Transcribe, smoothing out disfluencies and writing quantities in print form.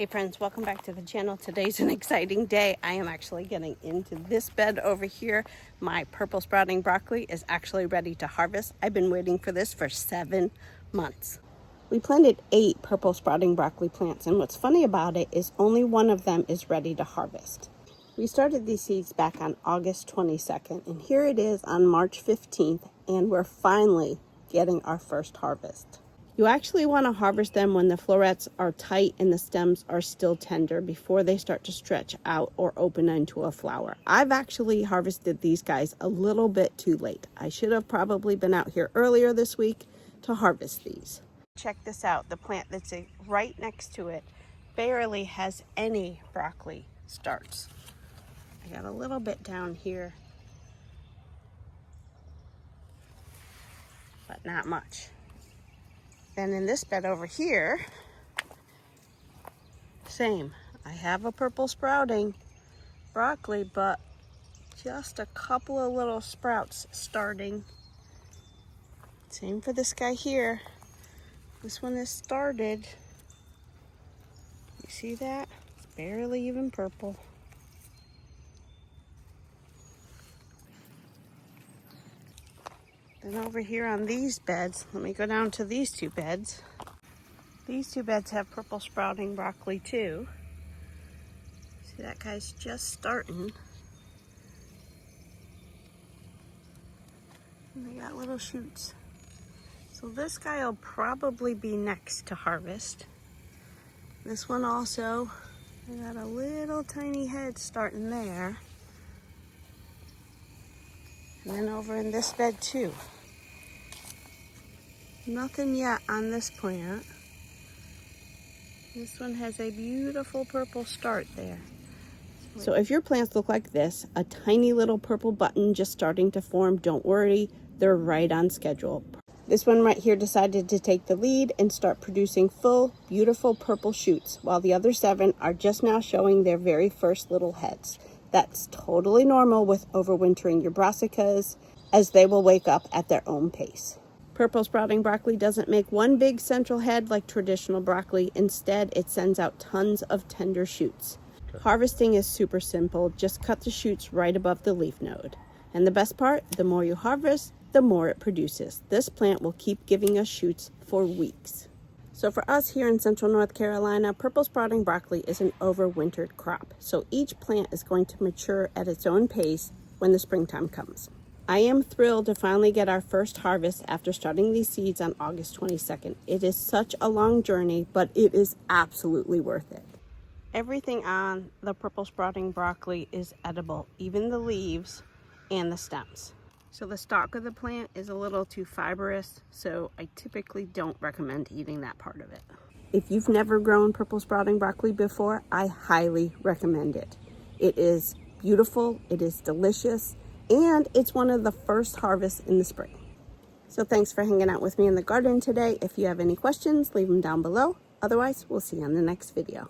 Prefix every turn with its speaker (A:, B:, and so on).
A: Hey friends, welcome back to the channel. Today's an exciting day. I am actually getting into this bed over here. My purple sprouting broccoli is actually ready to harvest. I've been waiting for this for 7 months. We planted 8 purple sprouting broccoli plants, and what's funny about it is only one of them is ready to harvest. We started these seeds back on August 22nd, and here it is on March 15th, and we're finally getting our first harvest. You actually want to harvest them when the florets are tight and the stems are still tender before they start to stretch out or open into a flower. I've actually harvested these guys a little bit too late. I should have probably been out here earlier this week to harvest these. Check this out. The plant that's right next to it barely has any broccoli starts. I got a little bit down here, but not much. Then in this bed over here, same. I have a purple sprouting broccoli, but just a couple of little sprouts starting. Same for this guy here. This one is started. You see that? It's barely even purple. Then over here on these beds, let me go down to these 2 beds. These 2 beds have purple sprouting broccoli too. See, that guy's just starting. And they got little shoots. So this guy will probably be next to harvest. This one also, I got a little tiny head starting there. And then over in this bed too. Nothing yet on this plant. This one has a beautiful purple start there. So if your plants look like this, a tiny little purple button just starting to form, don't worry, they're right on schedule. This one right here decided to take the lead and start producing full, beautiful purple shoots, while the other 7 are just now showing their very first little heads. That's totally normal with overwintering your brassicas, as they will wake up at their own pace. Purple sprouting broccoli doesn't make one big central head like traditional broccoli. Instead, it sends out tons of tender shoots. Okay. Harvesting is super simple. Just cut the shoots right above the leaf node. And the best part, the more you harvest, the more it produces. This plant will keep giving us shoots for weeks. So for us here in Central North Carolina, purple sprouting broccoli is an overwintered crop. So each plant is going to mature at its own pace when the springtime comes. I am thrilled to finally get our first harvest after starting these seeds on August 22nd. It is such a long journey, but it is absolutely worth it. Everything on the purple sprouting broccoli is edible, even the leaves and the stems. So the stalk of the plant is a little too fibrous, so I typically don't recommend eating that part of it. If you've never grown purple sprouting broccoli before, I highly recommend it. It is beautiful, it is delicious, and it's one of the first harvests in the spring. So thanks for hanging out with me in the garden today. If you have any questions, leave them down below. Otherwise, we'll see you on the next video.